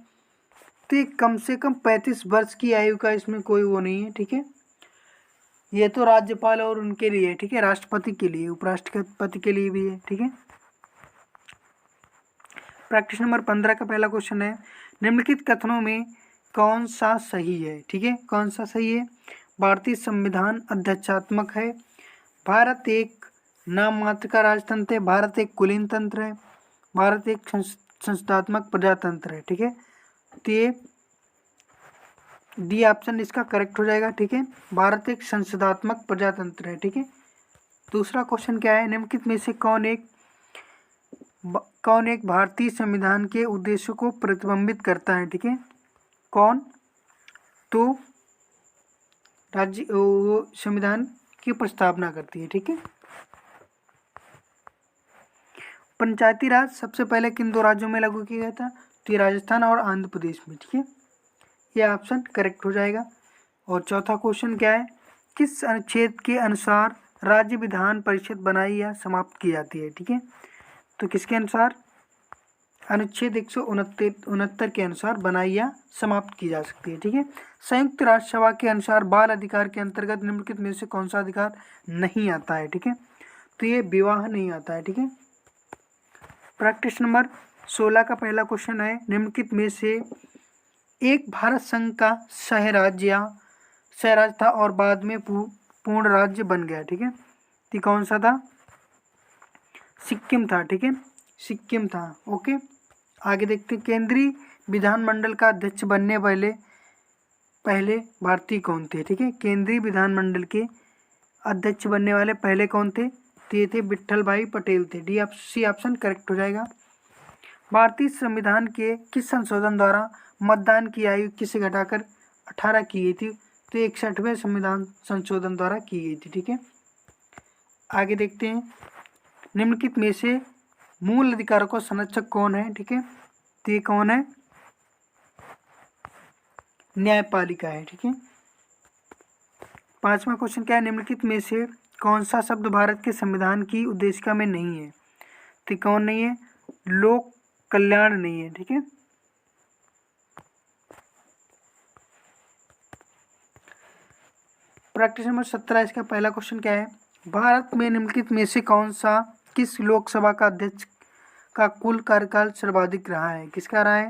तो ये कम से कम 35 वर्ष की आयु का इसमें कोई वो नहीं है। ठीक है, ये तो राज्यपाल और उनके लिए। ठीक है, राष्ट्रपति के लिए, उपराष्ट्रपति के लिए भी है। ठीक है, प्रैक्टिस नंबर 15 का पहला क्वेश्चन है, निम्नलिखित कथनों में कौन सा सही है? ठीक है, कौन सा सही है? भारतीय संविधान अध्यक्षात्मक है, भारत एक नाम मात्र का राजतंत्र है, भारत एक कुलीन तंत्र है, भारत एक संस्थात्मक प्रजातंत्र है। ठीक है, तो ये डी ऑप्शन इसका करेक्ट हो जाएगा। ठीक है, भारत एक संसदात्मक प्रजातंत्र है। ठीक है, दूसरा क्वेश्चन क्या है? निम्नलिखित में से कौन एक भारतीय संविधान के उद्देश्यों को प्रतिबिंबित करता है? ठीक है, कौन? तो राज्य वो संविधान की प्रस्तावना करती है। ठीक है, पंचायती राज सबसे पहले किन दो राज्यों में लागू किया गया था? तो ये राजस्थान और आंध्र प्रदेश में, ठीक है, ये ऑप्शन करेक्ट हो जाएगा। और चौथा क्वेश्चन क्या है, किस अनुच्छेद के अनुसार राज्य विधान परिषद बनाई या समाप्त की जाती है, ठीक है, तो किसके अनुसार, अनुच्छेद 169 के अनुसार बनाई या समाप्त की जा सकती है, ठीक है। संयुक्त राष्ट्र सभा के अनुसार बाल अधिकार के अंतर्गत निम्नलिखित में से कौन सा अधिकार नहीं आता है, ठीक है, तो ये विवाह नहीं आता है, ठीक है। प्रैक्टिस नंबर 16 का पहला क्वेश्चन है, निम्नलिखित में से एक भारत संघ का सह राज्य था और बाद में पूर्ण राज्य बन गया, ठीक है, तो कौन सा था, सिक्किम था, ठीक है, सिक्किम था। ओके, आगे देखते हैं, केंद्रीय विधानमंडल का अध्यक्ष बनने वाले पहले भारतीय कौन थे, ठीक है, केंद्रीय विधानमंडल के अध्यक्ष बनने वाले पहले कौन थे, तो ये थे विट्ठल भाई पटेल थे। सी ऑप्शन करेक्ट हो जाएगा। भारतीय संविधान के किस संशोधन द्वारा मतदान की आयु 21 से घटाकर 18 की गई थी, तो 61वें संविधान संशोधन द्वारा की गई थी, ठीक है। आगे देखते हैं, निम्नलिखित में से मूल अधिकारों का संरक्षक कौन है, ठीक है, तो ये कौन है, न्यायपालिका है, ठीक है। पांचवा क्वेश्चन क्या है, निम्नलिखित में से कौन सा शब्द भारत के संविधान की उद्देशिका में नहीं है, तो कौन नहीं है, लोक कल्याण नहीं है, ठीक है। प्रैक्टिस नंबर 17 इसका पहला क्वेश्चन क्या है, भारत में निम्नलिखित में से कौन सा किस लोकसभा का अध्यक्ष का कुल कार्यकाल सर्वाधिक रहा है, किसका रहा है,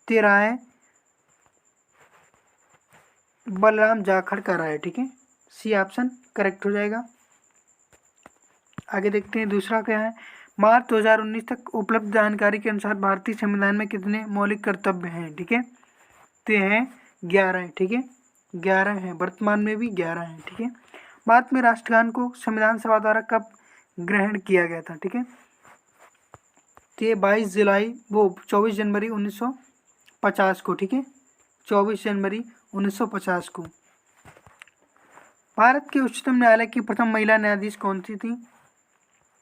तो रहा है बलराम जाखड़ का रहा है, ठीक है, सी ऑप्शन करेक्ट हो जाएगा। आगे देखते हैं, दूसरा क्या है, मार्च 2019 तक उपलब्ध जानकारी के अनुसार भारतीय संविधान में कितने मौलिक कर्तव्य हैं, ठीक है, तो हैं 11, ठीक है, 11 हैं, वर्तमान में भी 11 हैं, ठीक है। भारत में राष्ट्रगान को संविधान सभा द्वारा कब ग्रहण किया गया था, ठीक है, तो ये 24 जनवरी 1950 को, ठीक है, 24 जनवरी 1950 को। भारत के उच्चतम न्यायालय की प्रथम महिला न्यायाधीश कौन सी थी,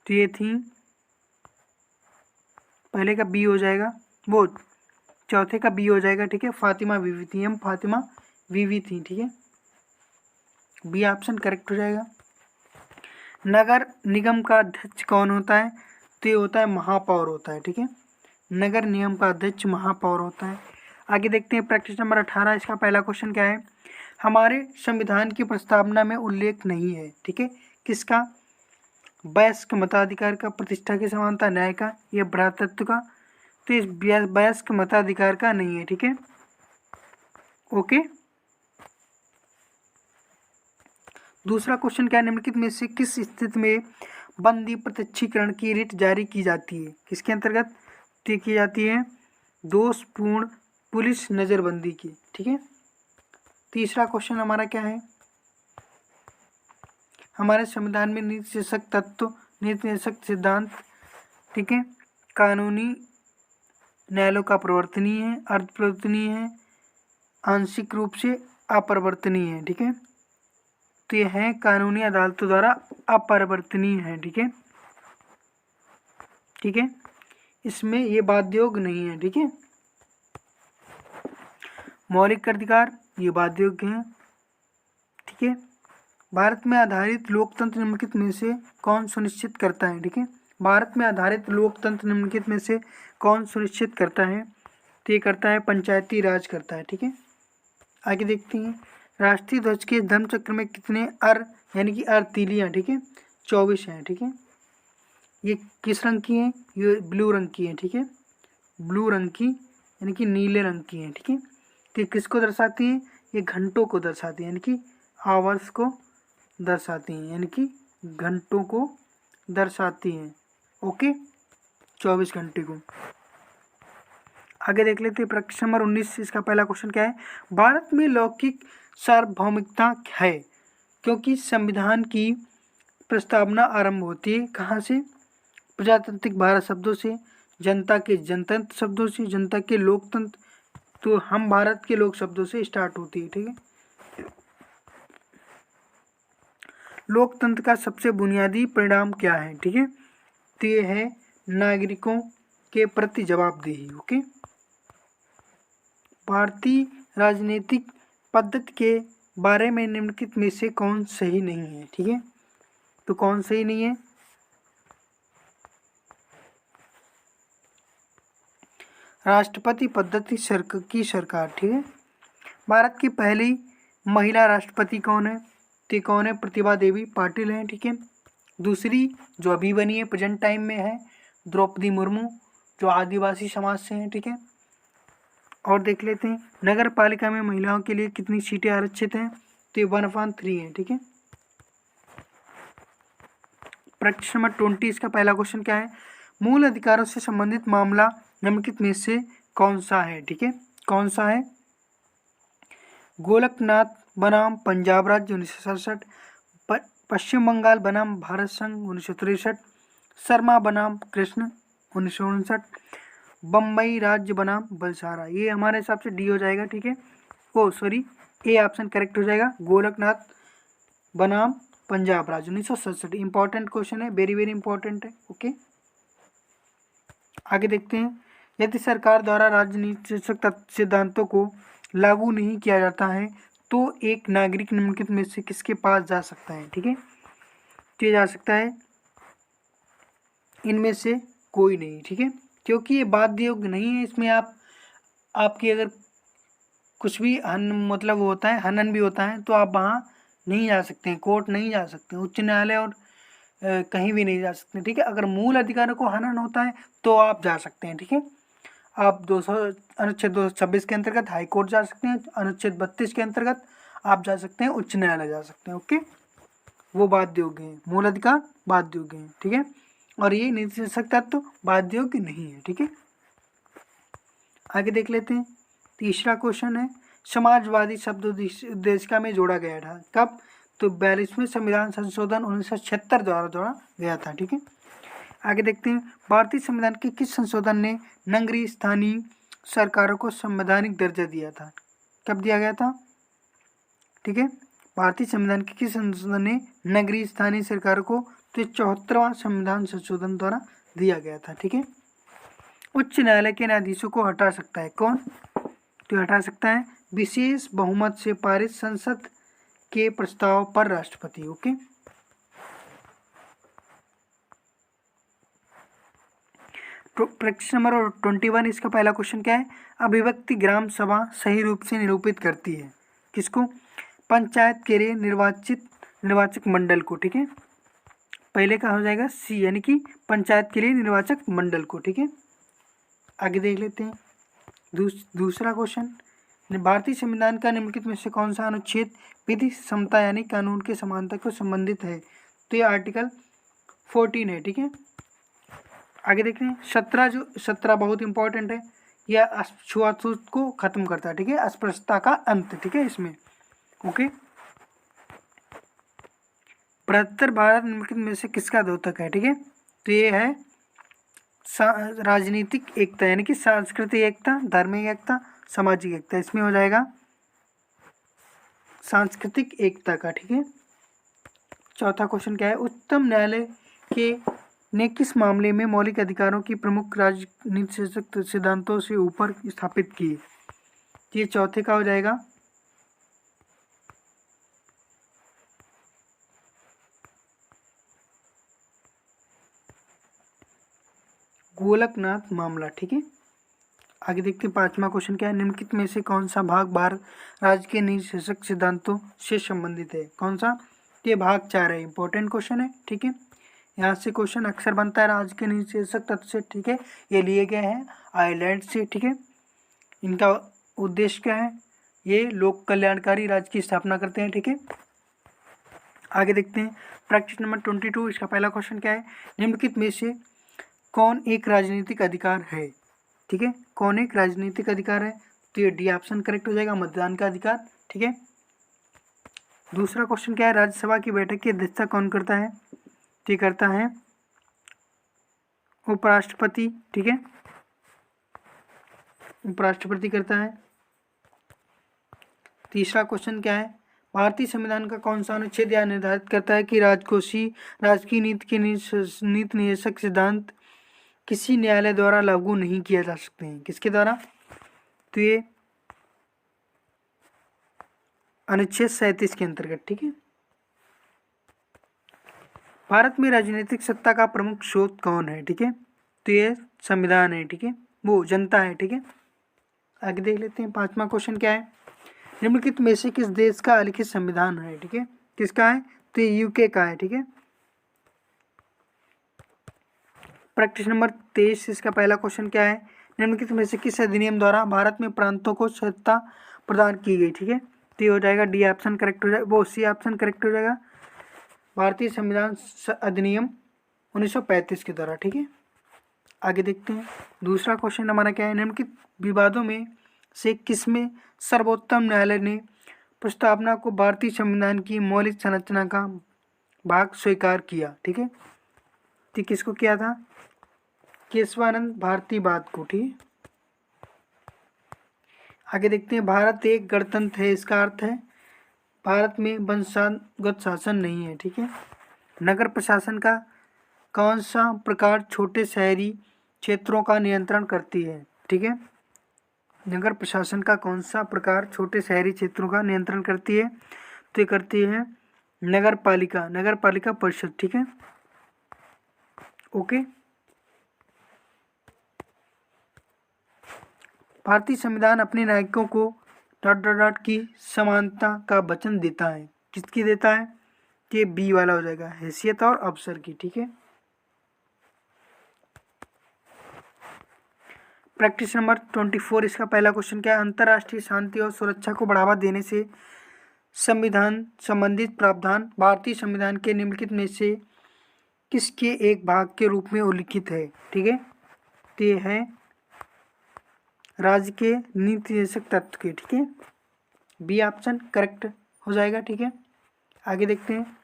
तो ये थी, पहले का बी हो जाएगा, वो चौथे का बी हो जाएगा, ठीक है, फातिमा बीवी थी, हम फातिमा बीवी थी, ठीक है, बी ऑप्शन करेक्ट हो जाएगा। नगर निगम का अध्यक्ष कौन होता है, तो ये होता है महापौर होता है, ठीक है, नगर निगम का अध्यक्ष महापौर होता है। आगे देखते हैं, प्रैक्टिस नंबर 18 इसका पहला क्वेश्चन क्या है, हमारे संविधान की प्रस्तावना में उल्लेख नहीं है, ठीक है, किसका, वयस्क मताधिकार का, प्रतिष्ठा की समानता, न्याय का, यह भ्रातृत्व का, तो इस वयस्क मताधिकार का नहीं है, ठीक है। ओके, दूसरा क्वेश्चन क्या है, निम्नलिखित में से किस स्थिति में बंदी प्रत्यक्षीकरण की रिट जारी की जाती है, किसके अंतर्गत तय की जाती है, दोषपूर्ण पुलिस नजरबंदी की, ठीक है। तीसरा क्वेश्चन हमारा क्या है, हमारे संविधान में नीति निषेधक तत्व, नीति निषेधक सिद्धांत, ठीक है, कानूनी न्यायालयों का प्रवर्तनीय है, अर्धप्रवर्तनीय है, आंशिक रूप से अपरिवर्तनीय है, ठीक है, तो ये है कानूनी अदालतों द्वारा अपरिवर्तनीय है, ठीक है, ठीक है, इसमें ये बाध्ययोग नहीं है, ठीक है। मौलिक अधिकार ये बाध्ययोग हैं, ठीक है। भारत में आधारित लोकतंत्र निम्नलिखित में से कौन सुनिश्चित करता है, ठीक है, भारत में आधारित लोकतंत्र निम्नलिखित में से कौन सुनिश्चित करता है, तो ये करता है पंचायती राज करता है, ठीक है। आगे देखते हैं, राष्ट्रीय ध्वज के धर्मचक्र में कितने यानी कि तीलियाँ, ठीक है, 24 हैं, ठीक है। ये किस रंग की हैं, ये ब्लू रंग की हैं, ठीक है, ब्लू रंग की यानी कि नीले रंग की हैं, ठीक है। तो ये किसको दर्शाती हैं, ये घंटों को दर्शाती हैं, यानी कि आवर्स को दर्शाती हैं, यानी कि घंटों को दर्शाती हैं। ओके, 24 घंटे को। आगे देख लेते हैं, प्रश्न नंबर 19 इसका पहला क्वेश्चन क्या है, भारत में लौकिक सार्वभौमिकता है क्योंकि संविधान की प्रस्तावना आरंभ होती है कहाँ से, प्रजातांत्रिक भारत शब्दों से, जनता के जनतंत्र शब्दों से, जनता के लोकतंत्र, तो हम भारत के लोक शब्दों से स्टार्ट होती है, ठीक है। लोकतंत्र का सबसे बुनियादी परिणाम क्या है, ठीक है, तो ये है नागरिकों के प्रति जवाबदेही। ओके, भारतीय राजनीतिक पद्धति के बारे में निम्नलिखित में से कौन सही नहीं है? ठीक है, तो कौन सही नहीं है? राष्ट्रपति पद्धति की सरकार। ठीक है, भारत की पहली महिला राष्ट्रपति कौन है? तो कौन है? प्रतिभा देवी पाटिल है। ठीक है, दूसरी जो अभी बनी है प्रेजेंट टाइम में है द्रौपदी मुर्मू, जो आदिवासी समाज से हैं। ठीक है, और देख लेते हैं नगर पालिका में महिलाओं के लिए कितनी सीटें आरक्षित हैं? तो 1/3 है। ठीक है, प्रश्न नंबर 20 इसका पहला क्वेश्चन क्या है? मूल अधिकारों से संबंधित मामला निम्नलिखित में से कौन सा है? ठीक है, कौन सा है? गोलकनाथ बनाम पंजाब राज्य 1967, पश्चिम बंगाल बनाम भारत संघ 1963, शर्मा बनाम कृष्ण 1959, बम्बई राज्य बनाम बलसारा। ये हमारे हिसाब से डी हो जाएगा। ठीक है, ओ सॉरी, ए ऑप्शन करेक्ट हो जाएगा, गोलकनाथ बनाम पंजाब राज्य 1967। इंपॉर्टेंट क्वेश्चन है, वेरी वेरी इंपॉर्टेंट है। ओके, आगे देखते हैं। यदि सरकार द्वारा राजनीतिक सिद्धांतों को लागू नहीं किया जाता है तो एक नागरिक निम्नलिखित में से किसके पास जा सकता है? ठीक है, तो जा सकता है इनमें से कोई नहीं। ठीक है, क्योंकि ये बाध्य योग्य नहीं है। इसमें आपकी अगर कुछ भी मतलब होता है, हनन भी होता है, तो आप वहाँ नहीं जा सकते हैं, कोर्ट नहीं जा सकते, उच्च न्यायालय और कहीं भी नहीं जा सकते। ठीक है, अगर मूल अधिकारों को हनन होता है तो आप जा सकते हैं। ठीक है, आप अनुच्छेद 226 के अंतर्गत हाई कोर्ट जा सकते हैं, अनुच्छेद 32 के अंतर्गत आप जा सकते हैं, उच्च न्यायालय जा सकते हैं। ओके, वो बाध्य योग्य हैं, मूल अधिकार बाध्य योग्य हैं। ठीक है, और ये नीतिशासक तत्व बाध्य योग्य नहीं है। ठीक है, आगे देख लेते हैं। तीसरा क्वेश्चन है, समाजवादी शब्द उद्देशिका में जोड़ा गया था कब? तो 42वें संविधान संशोधन 1976 द्वारा जोड़ा गया था। ठीक है, आगे देखते हैं। भारतीय संविधान के किस संशोधन ने नगरीय स्थानीय सरकारों को संवैधानिक दर्जा दिया था? कब दिया गया था? ठीक है, भारतीय संविधान के किस संशोधन ने नगरीय स्थानीय सरकारों को? तो 74वां संविधान संशोधन द्वारा दिया गया था। ठीक है, उच्च न्यायालय के न्यायाधीशों को हटा सकता है कौन? तो हटा सकता है विशेष बहुमत से पारित संसद के प्रस्ताव पर राष्ट्रपति। ओके, प्रश्न नंबर 21 इसका पहला क्वेश्चन क्या है? अभिव्यक्ति ग्राम सभा सही रूप से निरूपित करती है किसको? पंचायत के लिए निर्वाचक मंडल को। ठीक है, पहले का हो जाएगा सी, यानी कि पंचायत के लिए निर्वाचक मंडल को। ठीक है, आगे देख लेते हैं। दूसरा क्वेश्चन, भारतीय संविधान का निम्नलिखित में से कौन सा अनुच्छेद विधि समता यानी कानून के समानता को संबंधित है? तो ये आर्टिकल 14 है। ठीक है, आगे देखते हैं। 17 बहुत इंपॉर्टेंट है, यह छुआछूत को खत्म करता है। ठीक है, अस्पृश्यता का अंत। ठीक है, इसमें ओके। 72 भारत निम्नलिखित में से किसका द्योतक है? ठीक है, तो ये है राजनीतिक एकता यानी कि सांस्कृतिक एकता, धार्मिक एकता, सामाजिक एकता। इसमें हो जाएगा सांस्कृतिक एकता का। ठीक है, चौथा क्वेश्चन क्या है? उच्चतम न्यायालय के ने किस मामले में मौलिक अधिकारों की प्रमुख राजनीतिक सिद्धांतों से ऊपर स्थापित किए? ये चौथे का हो जाएगा गोलकनाथ मामला। ठीक है, आगे देखते हैं। पांचवा क्वेश्चन क्या है? निम्नलिखित में से कौन सा भाग भारत राज्य के नीति शासक सिद्धांतों से संबंधित है? कौन सा? ये भाग 4 है, इंपॉर्टेंट क्वेश्चन है। ठीक है, यहाँ से क्वेश्चन अक्सर बनता है राज्य के नीति शासक तत्व से। ठीक है, ये लिए गए हैं आयरलैंड से। ठीक है, इनका उद्देश्य क्या है? ये लोक कल्याणकारी राज्य की स्थापना करते हैं। ठीक है, आगे देखते हैं। प्रश्न नंबर 22 इसका पहला क्वेश्चन क्या है? निम्नलिखित में से कौन एक राजनीतिक अधिकार है? ठीक है, कौन एक राजनीतिक अधिकार है? तो ये डी ऑप्शन करेक्ट हो जाएगा, मतदान का अधिकार। ठीक है, दूसरा क्वेश्चन क्या है? राज्यसभा की बैठक की अध्यक्षता कौन करता है? तो ये करता है उपराष्ट्रपति। ठीक है, उपराष्ट्रपति करता है। तीसरा क्वेश्चन क्या है? भारतीय संविधान का कौन सा अनुच्छेद यह निर्धारित करता है कि राजकीय नीति के नीति निर्देशक सिद्धांत किसी न्यायालय द्वारा लागू नहीं किया जा सकते हैं? किसके द्वारा? तो ये अनुच्छेद 37 के अंतर्गत, ठीक है। भारत में राजनीतिक सत्ता का प्रमुख स्रोत कौन है, ठीक है, तो ये संविधान है, ठीक है, वो जनता है, ठीक है। आगे देख लेते हैं, 5वां क्वेश्चन क्या है, निम्नलिखित में से किस देश का अलिखित संविधान है, ठीक है, किसका है, तो ये यूके का है, ठीक है। प्रैक्टिस नंबर 23, इसका पहला क्वेश्चन क्या है, निम्नलिखित में से किस अधिनियम द्वारा भारत में प्रांतों को सत्ता प्रदान की गई, ठीक है, तो ये हो जाएगा डी ऑप्शन करेक्ट हो जाएगा, वो सी ऑप्शन करेक्ट हो जाएगा, भारतीय संविधान अधिनियम 1935 के द्वारा, ठीक है। आगे देखते हैं, दूसरा क्वेश्चन हमारा क्या है, निम्नलिखित विवादों में से किसमें सर्वोच्च न्यायालय ने प्रस्तावना को भारतीय संविधान की मौलिक संरचना का भाग स्वीकार किया, ठीक है, तो किसको किया था, केशवानंद भारतीवाद को, ठीक है। आगे देखते हैं, भारत एक गणतंत्र है, इसका अर्थ है भारत में वंशागत शासन नहीं है, ठीक है। नगर प्रशासन का कौन सा प्रकार छोटे शहरी क्षेत्रों का नियंत्रण करती है, ठीक है, नगर प्रशासन का कौन सा प्रकार छोटे शहरी क्षेत्रों का नियंत्रण करती है, तो ये करती है नगर पालिका परिषद, ठीक है, ओके। भारतीय संविधान अपने नागरिकों को डॉट की समानता का वचन देता है, किसकी देता है, कि बी वाला हो जाएगा, हैसियत और अवसर की, ठीक है। प्रैक्टिस नंबर 24, इसका पहला क्वेश्चन क्या है, अंतर्राष्ट्रीय शांति और सुरक्षा को बढ़ावा देने से संविधान संबंधित प्रावधान भारतीय संविधान के निम्नलिखित में से किसके एक भाग के रूप में उल्लिखित है, ठीक है, तो ये है राज्य के नीति निर्देशक तत्व के, ठीक है, बी ऑप्शन करेक्ट हो जाएगा, ठीक है। आगे देखते हैं,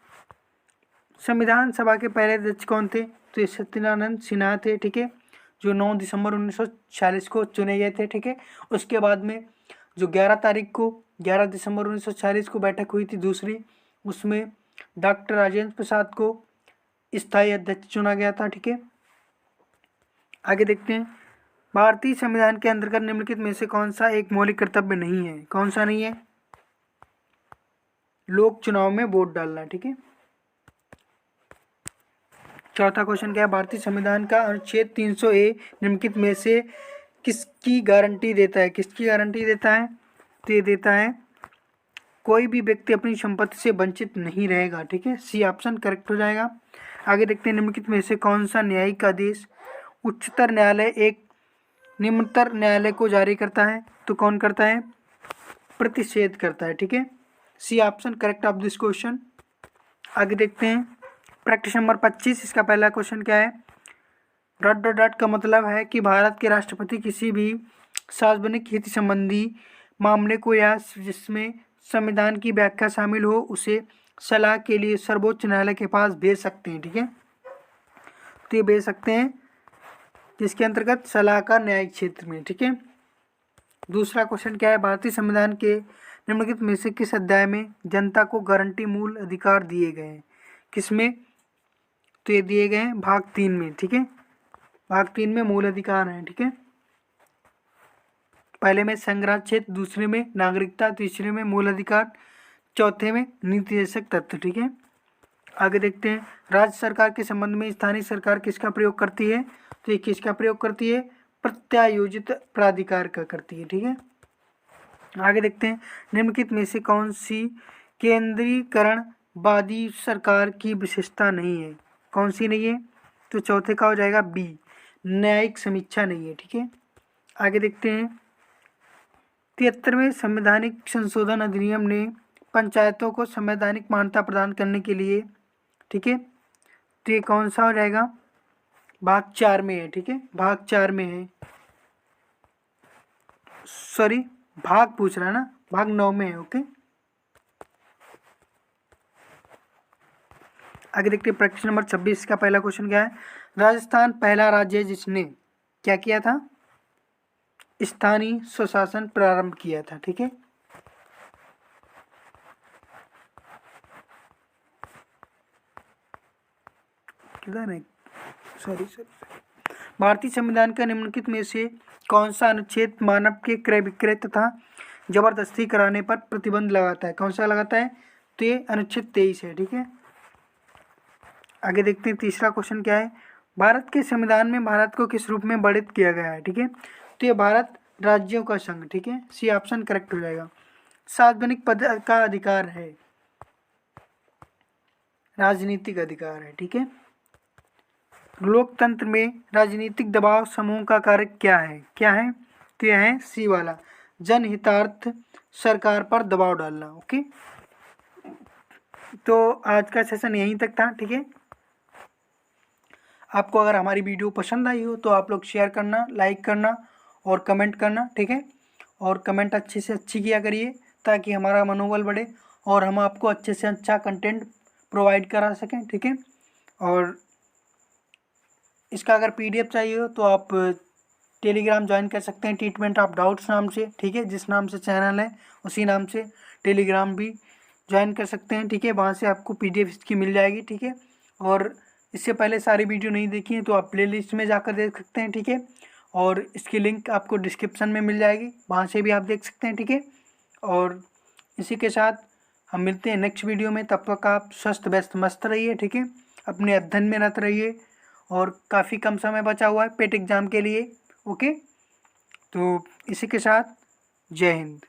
संविधान सभा के पहले अध्यक्ष कौन थे, तो ये सत्यनारायण सिन्हा थे, ठीक है, जो 9 दिसंबर 1946 को चुने गए थे, ठीक है। उसके बाद में जो 11 दिसंबर 1946 को बैठक हुई थी दूसरी, उसमें डॉक्टर राजेंद्र प्रसाद को स्थायी अध्यक्ष चुना गया था, ठीक है। आगे देखते हैं, भारतीय संविधान के अंतर्गत निम्नलिखित में से कौन सा एक मौलिक कर्तव्य नहीं है, कौन सा नहीं है, लोक चुनाव में वोट डालना, ठीक है। चौथा क्वेश्चन क्या है, भारतीय संविधान का अनुच्छेद 300A निम्नलिखित में से किसकी गारंटी देता है, किसकी गारंटी देता है, तो ये देता है कोई भी व्यक्ति अपनी संपत्ति से वंचित नहीं रहेगा, ठीक है, सी ऑप्शन करेक्ट हो जाएगा। आगे देखते हैं, निम्नलिखित में से कौन सा न्यायिक आदेश उच्चतर न्यायालय एक निम्नतर न्यायालय को जारी करता है, तो कौन करता है, प्रतिषेध करता है, ठीक है, C option correct of this question. आगे देखते हैं, प्रैक्टिस नंबर 25, इसका पहला क्वेश्चन क्या है, डॉट का मतलब है कि भारत के राष्ट्रपति किसी भी सार्वजनिक हित संबंधी मामले को या जिसमें संविधान की व्याख्या शामिल हो उसे सलाह के लिए सर्वोच्च न्यायालय के पास भेज सकते हैं, ठीक है, तो ये भेज सकते हैं जिसके अंतर्गत सलाहकार न्यायिक क्षेत्र में, ठीक है। दूसरा क्वेश्चन क्या है, भारतीय संविधान के निम्नलिखित में से किस अध्याय में जनता को गारंटी मूल अधिकार दिए गए हैं, किसमें, तो ये दिए गए हैं भाग 3 में, ठीक है, भाग 3 में मूल अधिकार हैं, ठीक है। पहले में संग्रह क्षेत्र, दूसरे में नागरिकता, तीसरे में मूल अधिकार, चौथे में नीति निर्देशक तत्व, ठीक है। आगे देखते हैं, राज्य सरकार के संबंध में स्थानीय सरकार किसका प्रयोग करती है, तो ये किसका प्रयोग करती है, प्रत्यायोजित प्राधिकार का करती है, ठीक है। आगे देखते हैं, निम्नलिखित में से कौन सी केंद्रीकरणवादी सरकार की विशेषता नहीं है, कौन सी नहीं है, तो चौथे का हो जाएगा बी, न्यायिक समीक्षा नहीं है, ठीक है। आगे देखते हैं, 73वें संवैधानिक संशोधन अधिनियम ने पंचायतों को संवैधानिक मान्यता प्रदान करने के लिए, ठीक है, तो ये कौन सा हो जाएगा, भाग 4 में है, ठीक है, भाग 4 में है, सॉरी भाग पूछ रहा है ना, भाग 9 में है, ओके। आगे देखते हैं, प्रश्न नंबर 26 का पहला क्वेश्चन क्या है, राजस्थान पहला राज्य है जिसने क्या किया था, स्थानीय स्वशासन प्रारंभ किया था, ठीक है। किधर है, सॉरी भारतीय संविधान का निम्नलिखित में से कौन सा अनुच्छेद मानव के क्रय विक्रय तथा जबरदस्ती कराने पर प्रतिबंध लगाता है। कौन सा लगाता है? तो ये अनुच्छेद 23 है। ठीक है, आगे देखते हैं तीसरा क्वेश्चन क्या है। भारत के संविधान में भारत को किस रूप में वर्णित किया गया है? ठीक है, तो ये भारत राज्यों का संघ। ठीक है, सी ऑप्शन करेक्ट हो जाएगा। सार्वजनिक पद का अधिकार है, राजनीतिक अधिकार है। ठीक है, लोकतंत्र में राजनीतिक दबाव समूह का कार्य क्या है? क्या है? तो यह है सी वाला, जनहितार्थ सरकार पर दबाव डालना। ओके, तो आज का सेशन यहीं तक था। ठीक है, आपको अगर हमारी वीडियो पसंद आई हो तो आप लोग शेयर करना, लाइक करना और कमेंट करना। ठीक है, और कमेंट अच्छे से अच्छी किया करिए ताकि हमारा मनोबल बढ़े और हम आपको अच्छे से अच्छा कंटेंट प्रोवाइड करा सकें। ठीक है, और इसका अगर PDF चाहिए हो तो आप टेलीग्राम ज्वाइन कर सकते हैं, ट्रीटमेंट ऑफ डाउट्स नाम से। ठीक है, जिस नाम से चैनल है उसी नाम से टेलीग्राम भी ज्वाइन कर सकते हैं। ठीक है, वहाँ से आपको PDF इसकी मिल जाएगी। ठीक है, और इससे पहले सारी वीडियो नहीं देखी है तो आप प्लेलिस्ट में जाकर देख सकते हैं। ठीक है, और इसकी लिंक आपको डिस्क्रिप्शन में मिल जाएगी, वहाँ से भी आप देख सकते हैं। ठीक है, और इसी के साथ हम मिलते हैं नेक्स्ट वीडियो में। तब तक आप स्वस्थ व्यस्त मस्त रहिए। ठीक है, अपने अध्ययन में रत रहिए और काफ़ी कम समय बचा हुआ है पेट एग्ज़ाम के लिए। ओके, तो इसी के साथ जय हिंद।